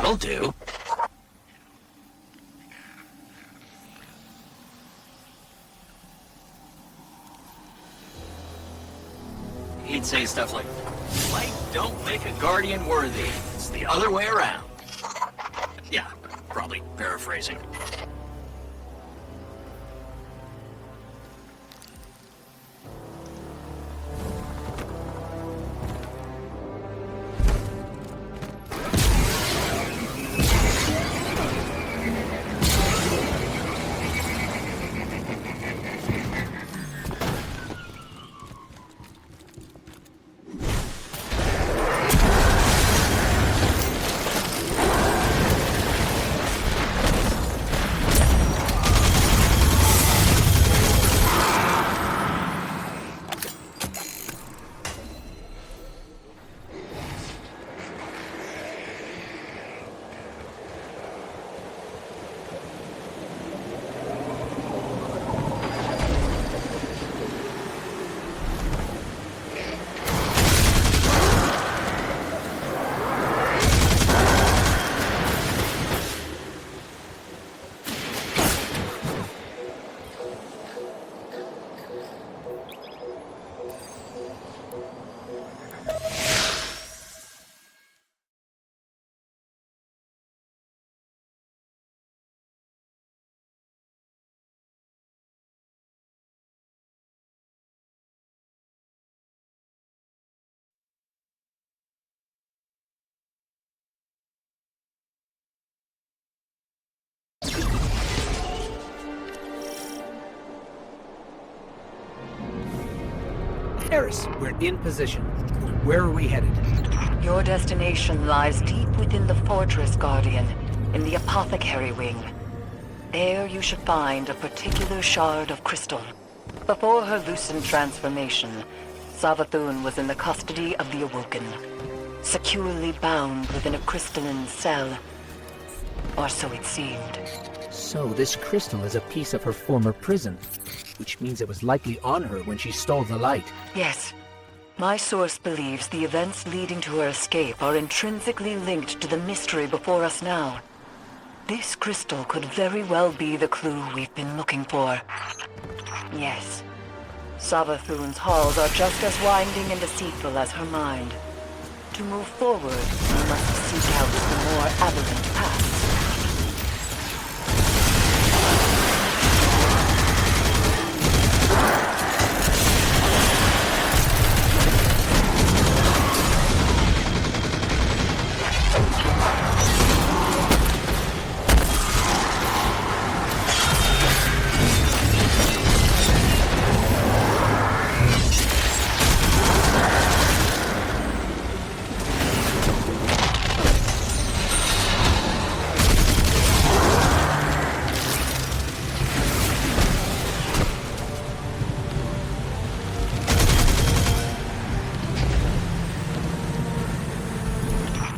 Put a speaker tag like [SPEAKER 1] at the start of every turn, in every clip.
[SPEAKER 1] That'll do. He'd say stuff like, "Light don't make a guardian worthy. It's the other way around." Yeah, probably paraphrasing.
[SPEAKER 2] Eris, we're in position. Where are we headed?
[SPEAKER 3] Your destination lies deep within the fortress, Guardian, in the apothecary wing. There you should find a particular shard of crystal. Before her lucent transformation, Savathun was in the custody of the Awoken, securely bound within a crystalline cell. Or so it seemed.
[SPEAKER 2] So this crystal is a piece of her former prison, which means it was likely on her when she stole the light.
[SPEAKER 3] Yes. My source believes the events leading to her escape are intrinsically linked to the mystery before us now. This crystal could very well be the clue we've been looking for. Yes. Savathun's halls are just as winding and deceitful as her mind. To move forward, we must seek out the more aberrant paths.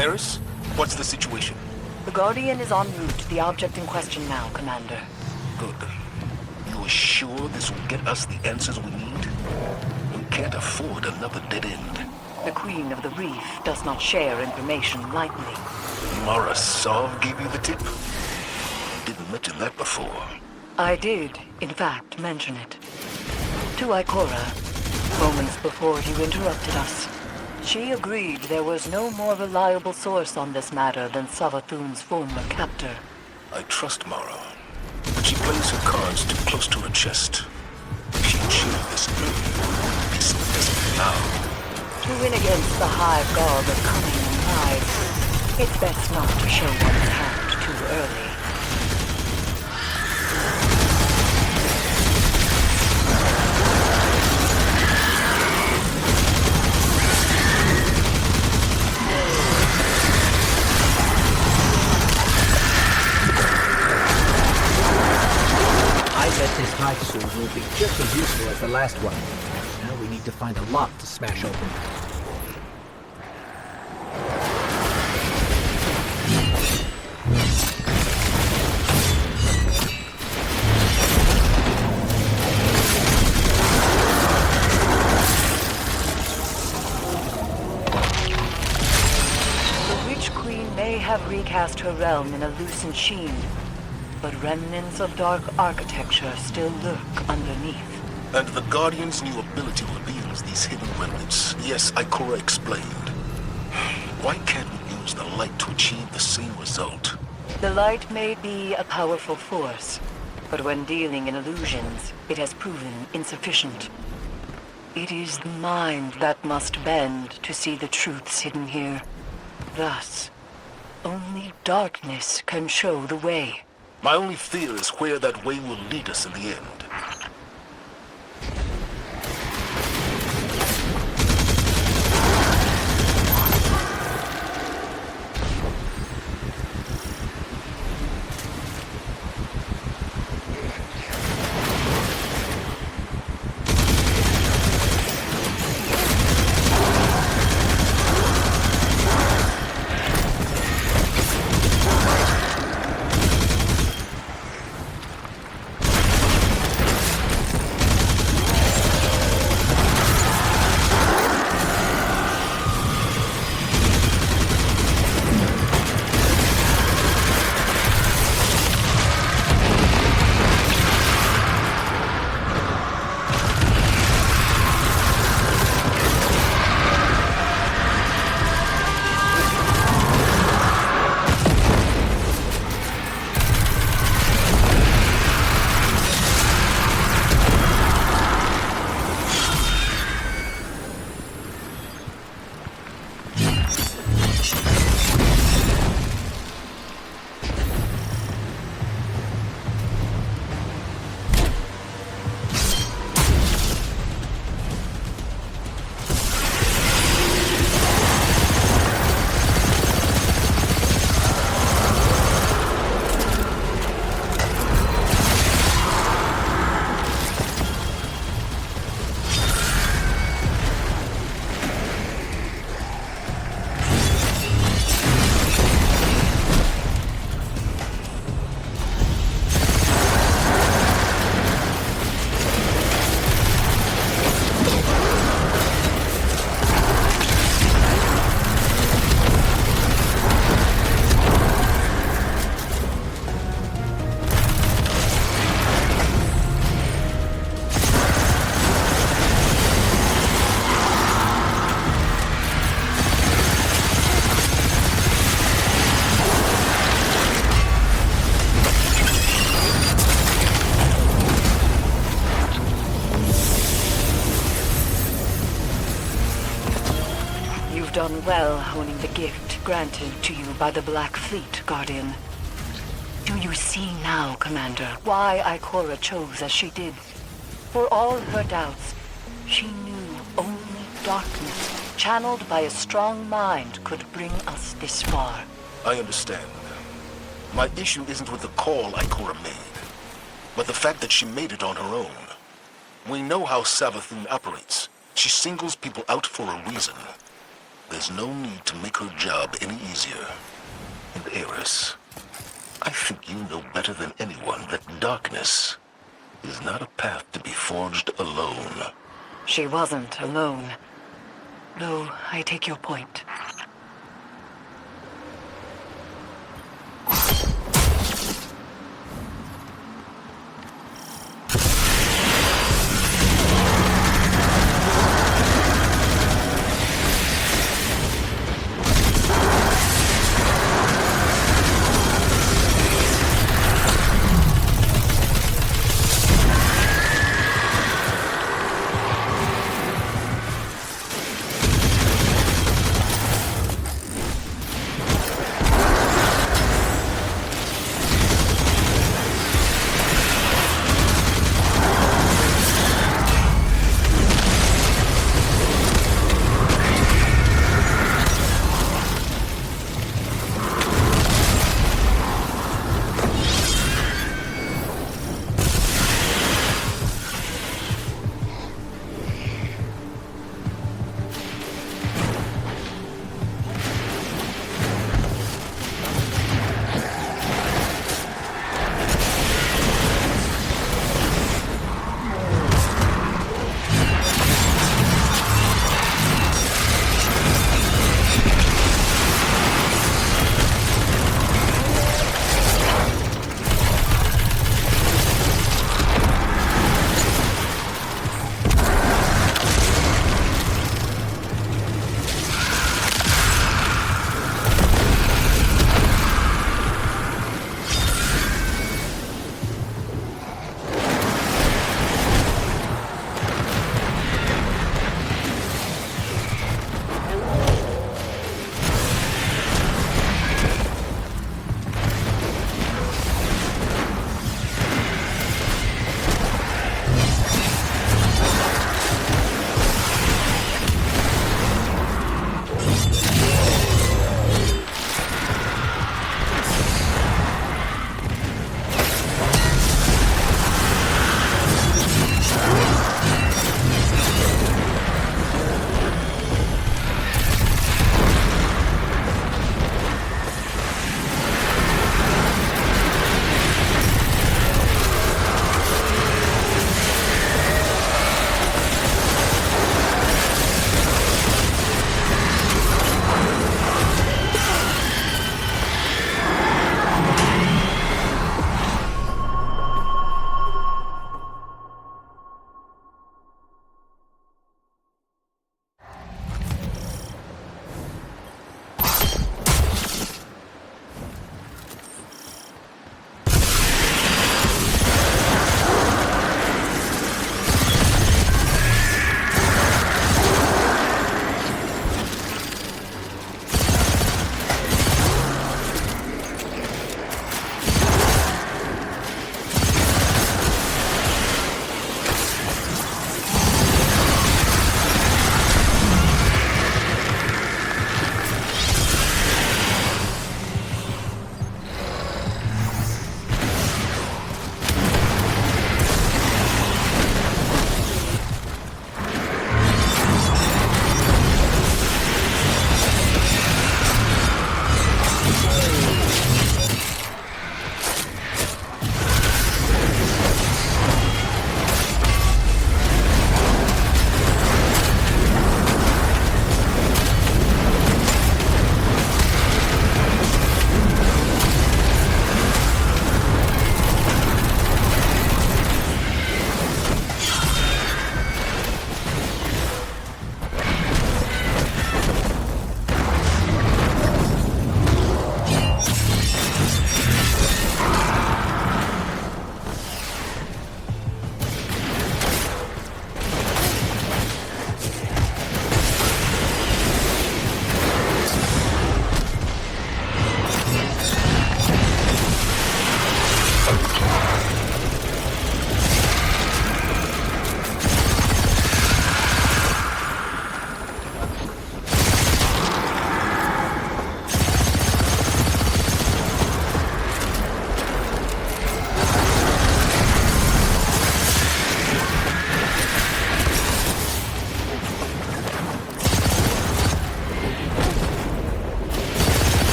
[SPEAKER 4] Eris, what's the situation?
[SPEAKER 3] The Guardian is en route to the object in question now, Commander.
[SPEAKER 4] Good. You are sure this will get us the answers we need? We can't afford another dead end.
[SPEAKER 3] The Queen of the Reef does not share information lightly.
[SPEAKER 4] Mara Sov gave you the tip? Didn't mention that before.
[SPEAKER 3] I did, in fact, mention it. To Ikora, moments before you interrupted us. She agreed there was no more reliable source on this matter than Savathun's former captor.
[SPEAKER 4] I trust Mara, but she plays her cards too close to her chest. She achieved this early. This doesn't now.
[SPEAKER 3] To win against the hive god of cunning and pride, it's best not to show one's hand too early.
[SPEAKER 2] I bet this hive sword will be just as useful as the last one. Now we need to find a lock to smash open.
[SPEAKER 3] cast her realm in a lucent sheen, but remnants of dark architecture still lurk underneath.
[SPEAKER 4] And the Guardian's new ability reveals these hidden remnants. Yes, Ikora explained. Why can't we use the light to achieve the same result?
[SPEAKER 3] The light may be a powerful force, but when dealing in illusions, it has proven insufficient. It is the mind that must bend to see the truths hidden here. Thus, only darkness can show the way.
[SPEAKER 4] My only fear is where that way will lead us in the end.
[SPEAKER 3] Done well honing the gift granted to you by the Black Fleet, Guardian. Do you see now, Commander, why Ikora chose as she did? For all her doubts, she knew only darkness, channeled by a strong mind, could bring us this far.
[SPEAKER 4] I understand. My issue isn't with the call Ikora made, but the fact that she made it on her own. We know how Savathun operates. She singles people out for a reason. There's no need to make her job any easier. And Eris, I think you know better than anyone that darkness is not a path to be forged alone.
[SPEAKER 3] She wasn't alone. Though I take your point.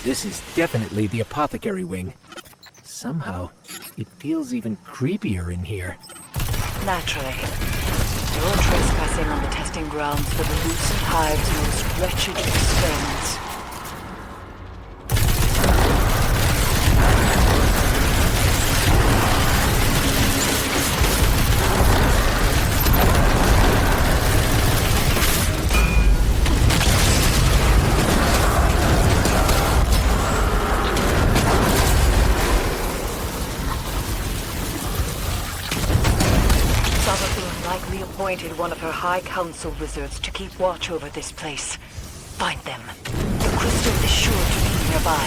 [SPEAKER 2] This is definitely the apothecary wing. Somehow, it feels even creepier in here.
[SPEAKER 3] Naturally. You're trespassing on the testing grounds for the Lucent Hive's most wretched experiments. Appointed one of her High Council wizards to keep watch over this place. Find them. The crystal is sure to be nearby.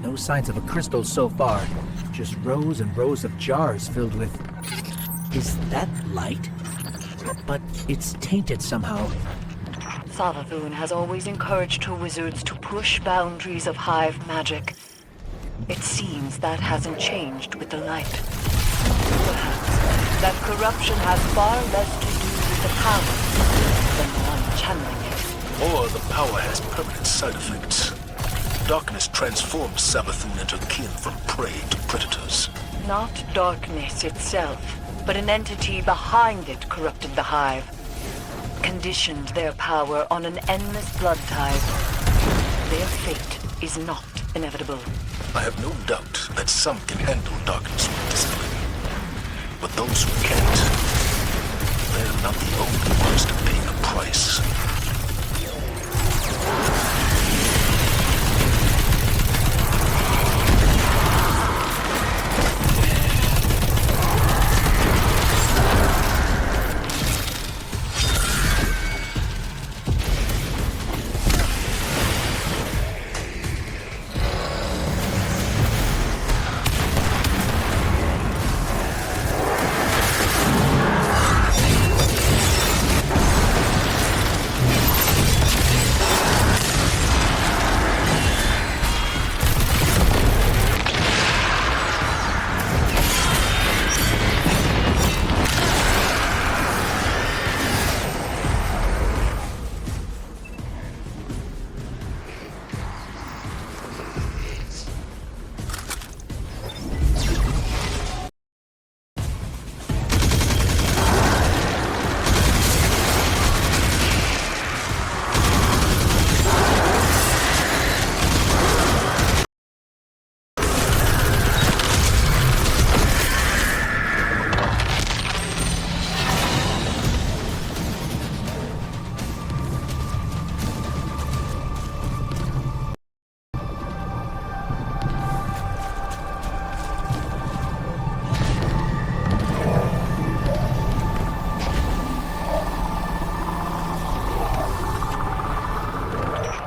[SPEAKER 2] No signs of a crystal so far. Just rows and rows of jars filled with... Is that light? But it's tainted somehow.
[SPEAKER 3] Savathun has always encouraged her wizards to push boundaries of hive magic. It seems that hasn't changed with the light. Perhaps that corruption has far less to do with the power than the one channeling it.
[SPEAKER 4] Or the power has permanent side effects. Darkness transforms Savathun into kin from prey to predators.
[SPEAKER 3] Not darkness itself, but an entity behind it corrupted the hive. Conditioned their power on an endless blood tide. Their fate is not inevitable.
[SPEAKER 4] I have no doubt that some can handle darkness with discipline. But those who can't, they're not the only ones to pay the price.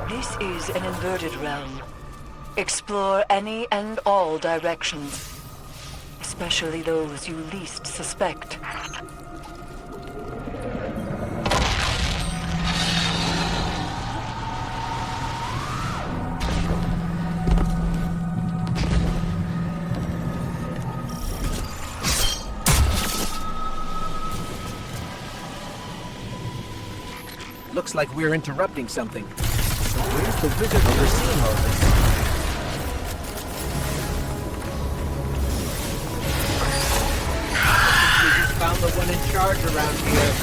[SPEAKER 3] This is an inverted realm. Explore any and all directions, especially those you least suspect.
[SPEAKER 2] Looks like we're interrupting something. Where's the wizard overseeing all this? We just found the one in charge around here.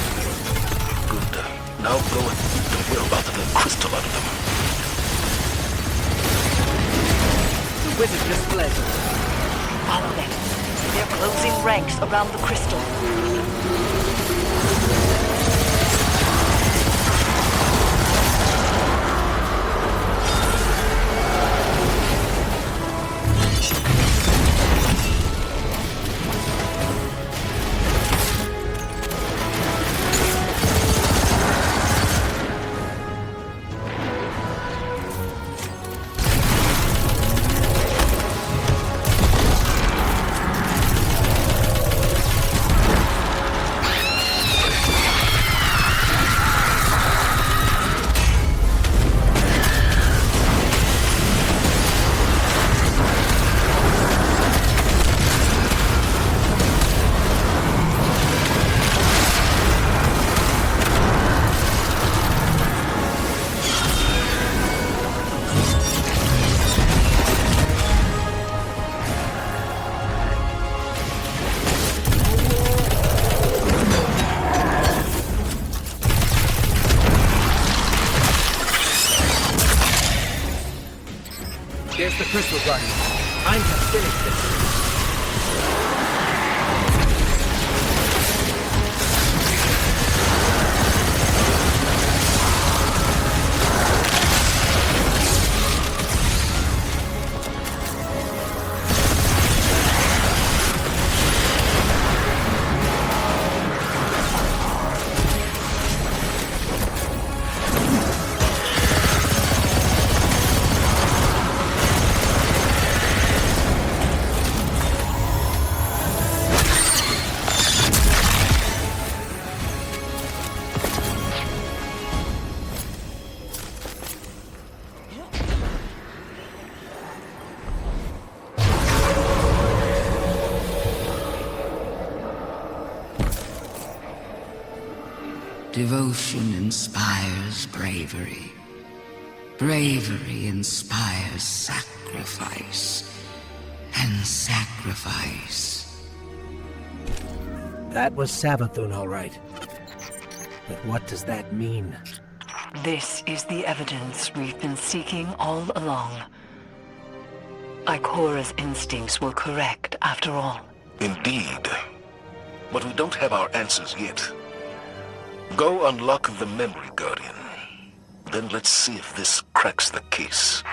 [SPEAKER 4] Good. Now go and beat the whereabouts of the crystal out of them.
[SPEAKER 2] The wizard just fled.
[SPEAKER 3] Follow them. They're closing ranks around the crystal.
[SPEAKER 2] There's the crystal guardian. Time to finish this.
[SPEAKER 5] Devotion inspires bravery. Bravery inspires sacrifice. And sacrifice.
[SPEAKER 2] That was Savathun, all right. But what does that mean?
[SPEAKER 3] This is the evidence we've been seeking all along. Ikora's instincts were correct, after all.
[SPEAKER 4] Indeed. But we don't have our answers yet. Go unlock the memory guardian. Then let's see if this cracks the case.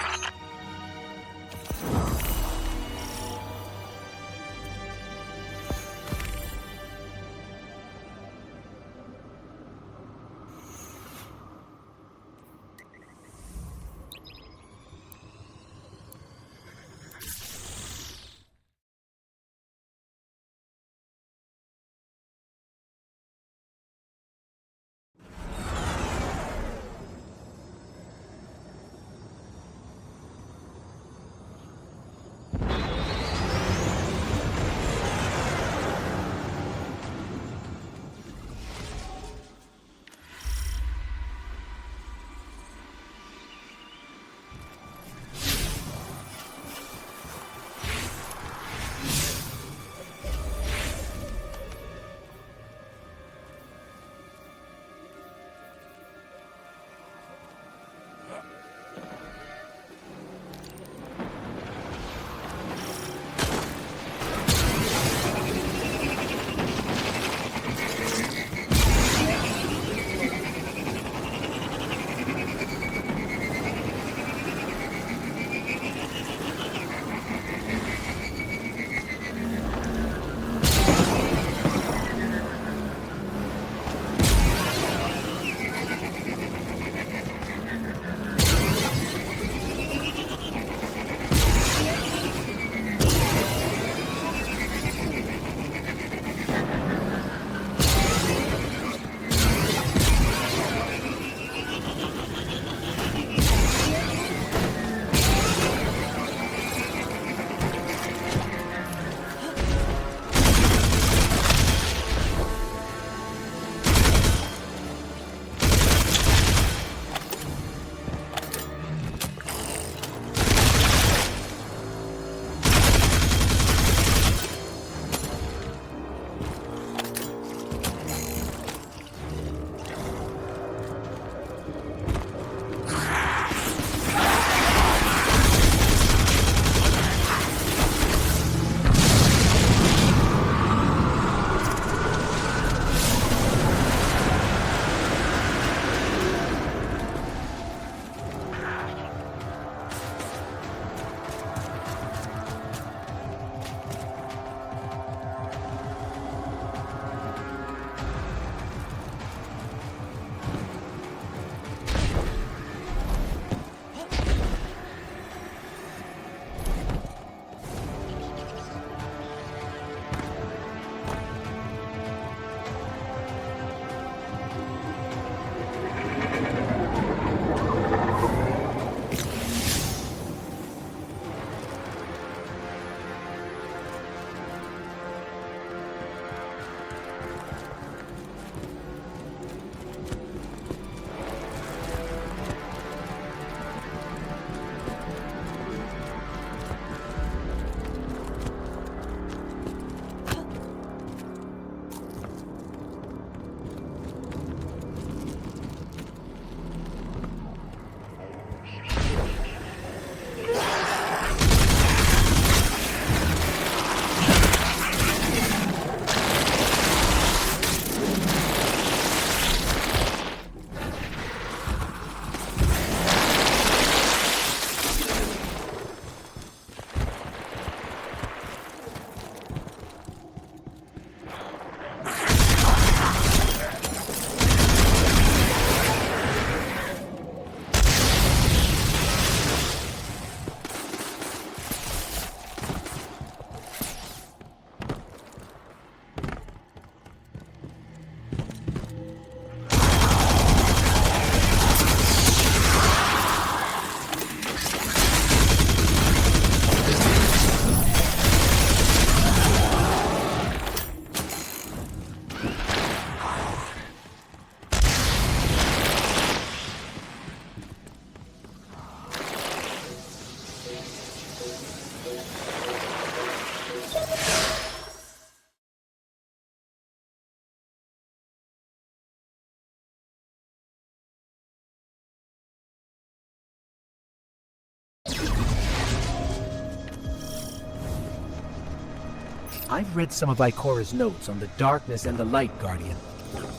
[SPEAKER 2] I've read some of Ikora's notes on the darkness and the light, Guardian.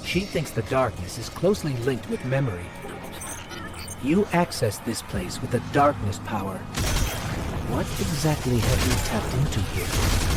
[SPEAKER 2] She thinks the darkness is closely linked with memory. You accessed this place with the darkness power. What exactly have you tapped into here?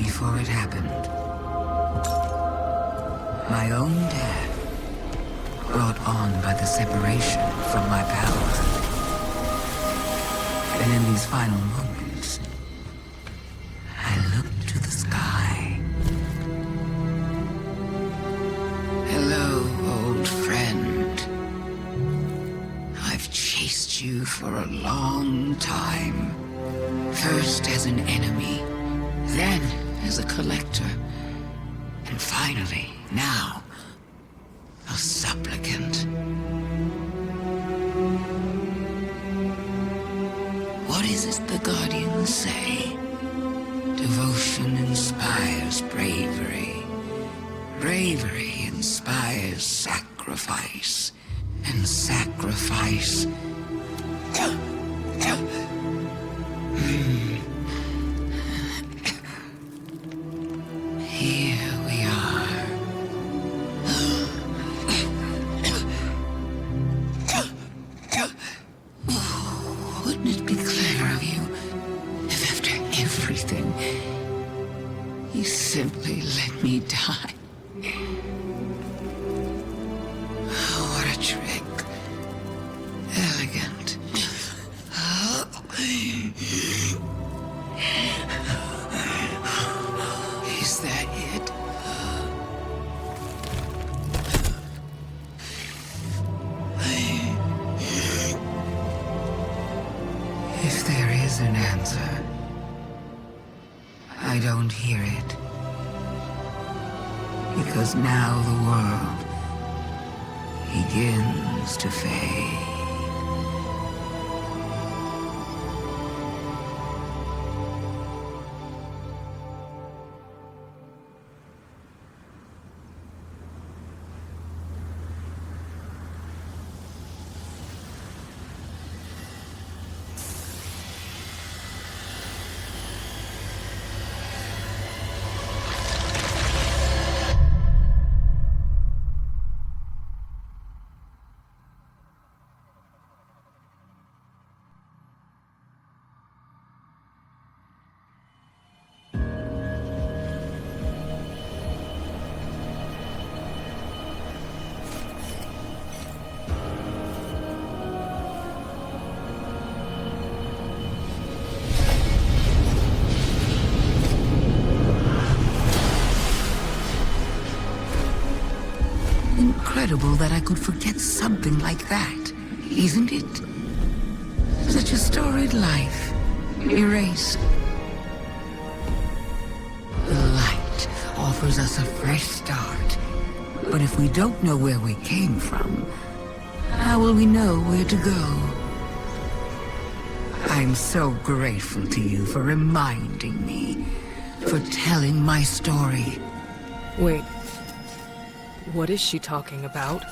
[SPEAKER 5] before it happened. My own dad, brought on by the separation from my power. And in these final moments, I looked to the sky. Hello, old friend. I've chased you for a long time. First as an enemy, then as a collector, and finally, now, a supplicant. What is it the Guardians say? Devotion inspires bravery. Bravery inspires sacrifice. And sacrifice... Here we are. Wouldn't it be clever of you if after everything, you simply let me die? Oh, what a trick. Elegant. Is that it? If there is an answer, I don't hear it. Because now the world begins to fade. Incredible that I could forget something like that, isn't it? Such a storied life, erased. The light offers us a fresh start, but if we don't know where we came from, how will we know where to go? I'm so grateful to you for reminding me, for telling my story.
[SPEAKER 6] Wait. What is she talking about?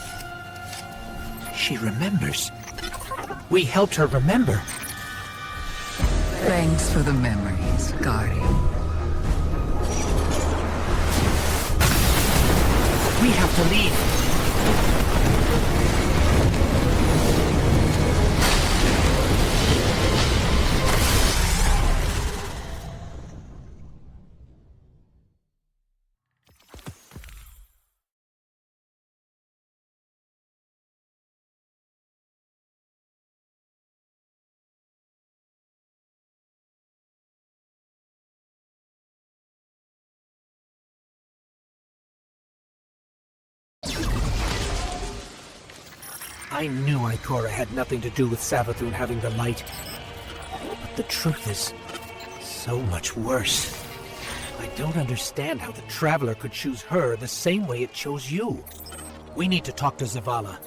[SPEAKER 2] She remembers. We helped her remember.
[SPEAKER 5] Thanks for the memories, Guardian.
[SPEAKER 2] We have to leave. I knew Ikora had nothing to do with Savathun having the light. But the truth is so much worse. I don't understand how the Traveler could choose her the same way it chose you. We need to talk to Zavala.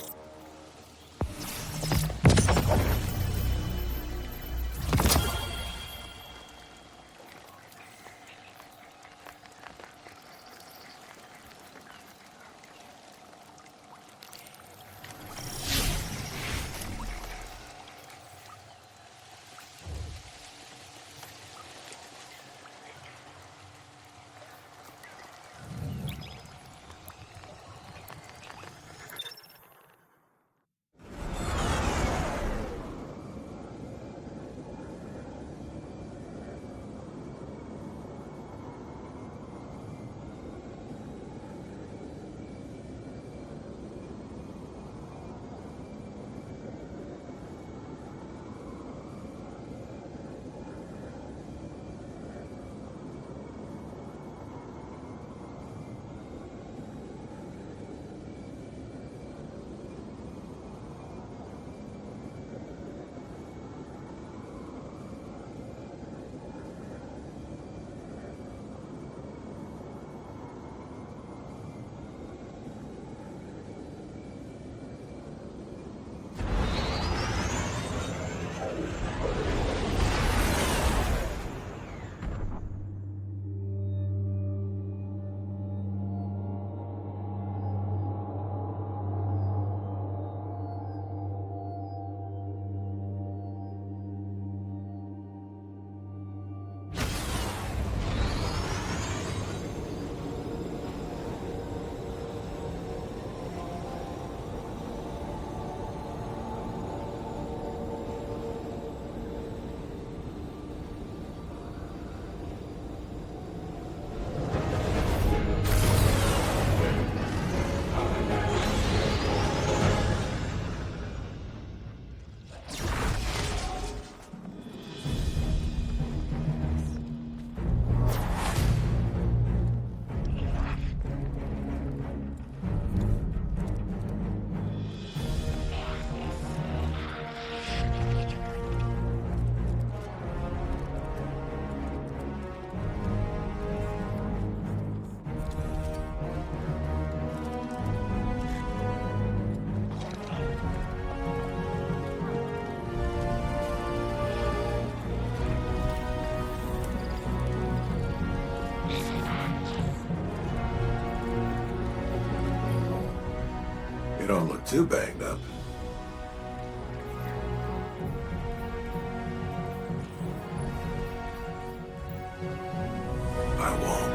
[SPEAKER 7] don't look too banged up. I won't.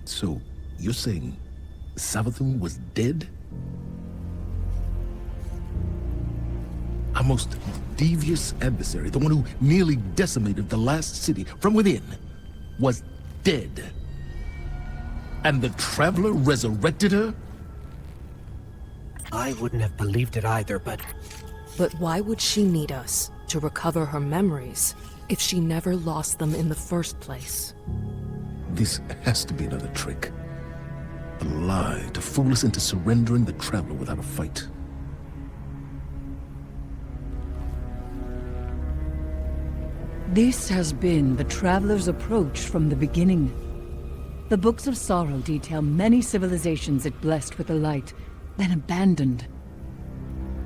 [SPEAKER 4] So, you're saying Savathun was dead? Our most devious adversary, the one who nearly decimated the last city from within, was dead. And the Traveler resurrected her?
[SPEAKER 2] I wouldn't have believed it either, but
[SPEAKER 6] But why would she need us to recover her memories if she never lost them in the first place?
[SPEAKER 4] This has to be another trick. A lie to fool us into surrendering the Traveler without a fight.
[SPEAKER 8] This has been the Traveler's approach from the beginning. The Books of Sorrow detail many civilizations it blessed with the light, then abandoned.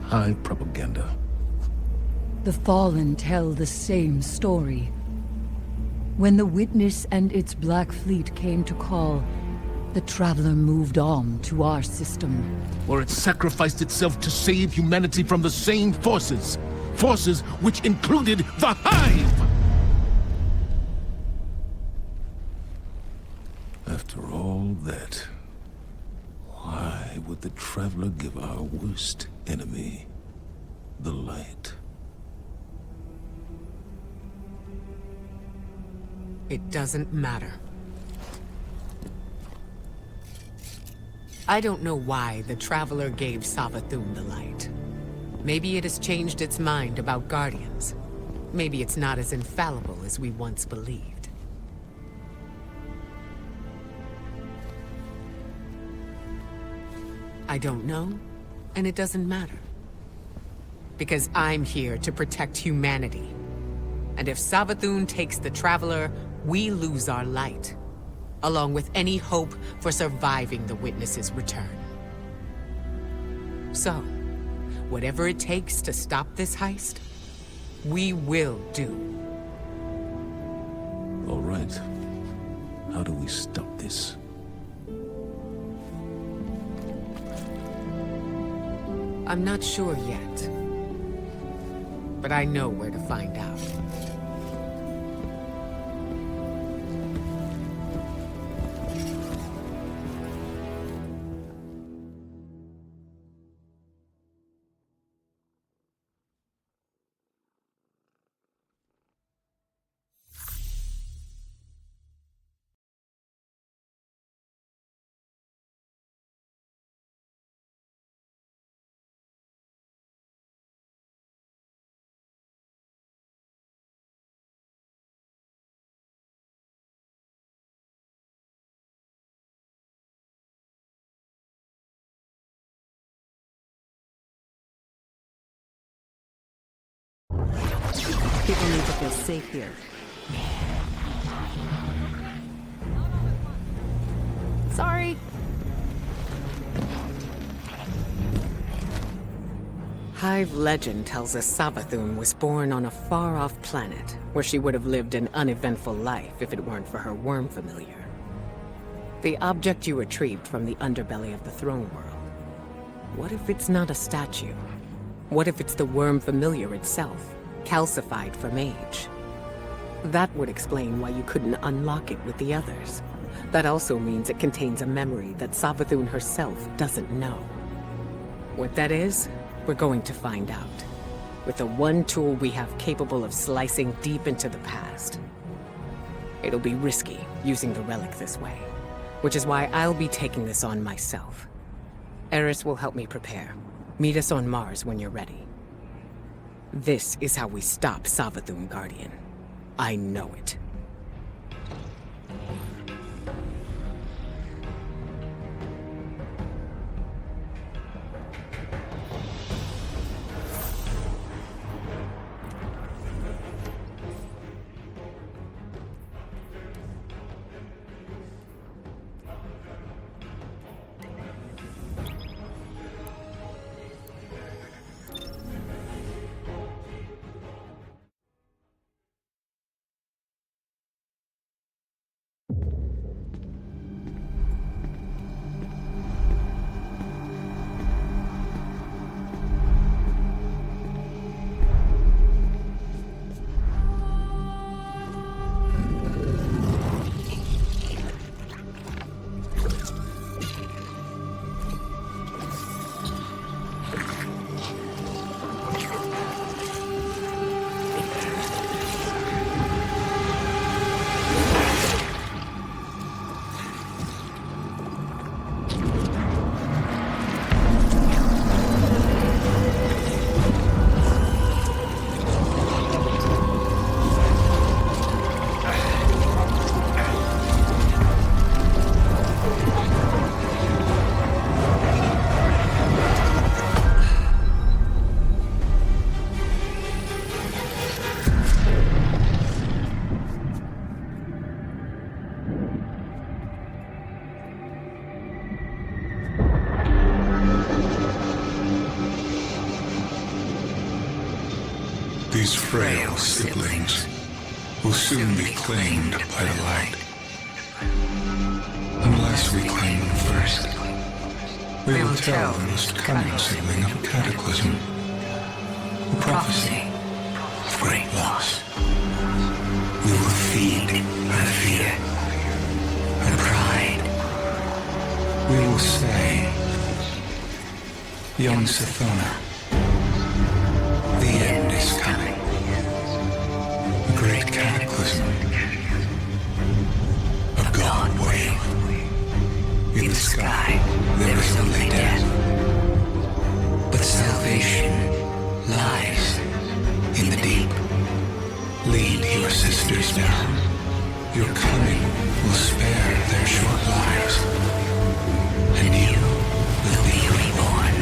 [SPEAKER 4] High propaganda.
[SPEAKER 8] The Fallen tell the same story. When the Witness and its Black Fleet came to call, the Traveler moved on to our system.
[SPEAKER 4] Where it sacrificed itself to save humanity from the same forces. Forces which included the Hive! After all that, why would the Traveler give our worst enemy the light?
[SPEAKER 5] It doesn't matter. I don't know why the Traveler gave Savathun the light. Maybe it has changed its mind about Guardians. Maybe it's not as infallible as we once believed. I don't know, and it doesn't matter. Because I'm here to protect humanity. And if Savathun takes the Traveler, we lose our light.
[SPEAKER 7] along with any hope for surviving the witness's return. So, whatever it takes to stop this heist, we will do.
[SPEAKER 9] All right. How do we stop this?
[SPEAKER 7] I'm not sure yet, but I know where to find out.
[SPEAKER 10] People need to feel safe here. Sorry.
[SPEAKER 7] Hive legend tells us Savathun was born on a far-off planet, where she would have lived an uneventful life if it weren't for her worm familiar. The object you retrieved from the underbelly of the throne world. What if it's not a statue? What if it's the worm familiar itself, calcified from age? That would explain why you couldn't unlock it with the others. That also means it contains a memory that Savathun herself doesn't know. What that is, we're going to find out. With the one tool we have capable of slicing deep into the past. It'll be risky, using the relic this way. Which is why I'll be taking this on myself. Eris will help me prepare. Meet us on Mars when you're ready. This is how we stop Savathun, Guardian. I know it.
[SPEAKER 11] These frail siblings will soon be claimed by the light. Unless we claim them first, we will tell the most cunning sibling of a cataclysm, a prophecy of great loss. We will feed her fear, her pride. We will say, young Sathona, the end is coming. A great cataclysm. A god wave. In the sky, there is only death. But salvation lies in the deep. Lead your sisters down. Your coming will spare their short lives. And you will be reborn,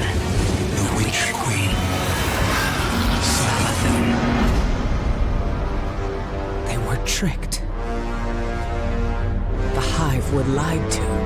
[SPEAKER 11] the Witch Queen.
[SPEAKER 7] They were tricked. The Hive if we're lied to.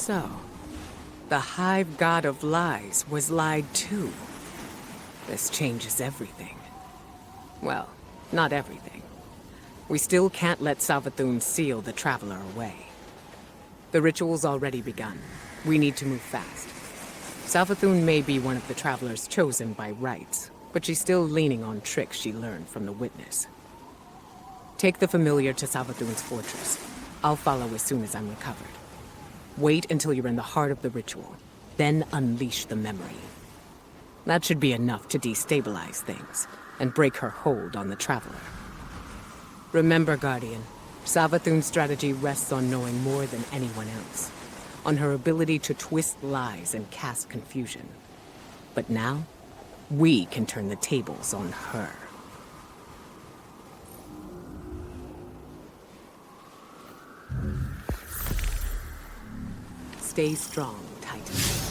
[SPEAKER 7] So, the Hive God of Lies was lied to. This changes everything. Well, not everything. We still can't let Savathun seal the Traveler away. The ritual's already begun. We need to move fast. Savathun may be one of the Travelers chosen by rights, but she's still leaning on tricks she learned from the Witness. Take the familiar to Savathun's fortress. I'll follow as soon as I'm recovered. Wait until you're in the heart of the ritual, then unleash the memory. That should be enough to destabilize things and break her hold on the Traveler. Remember, Guardian, Savathun's strategy rests on knowing more than anyone else, on her ability to twist lies and cast confusion. But now, we can turn the tables on her. Stay strong, Titan.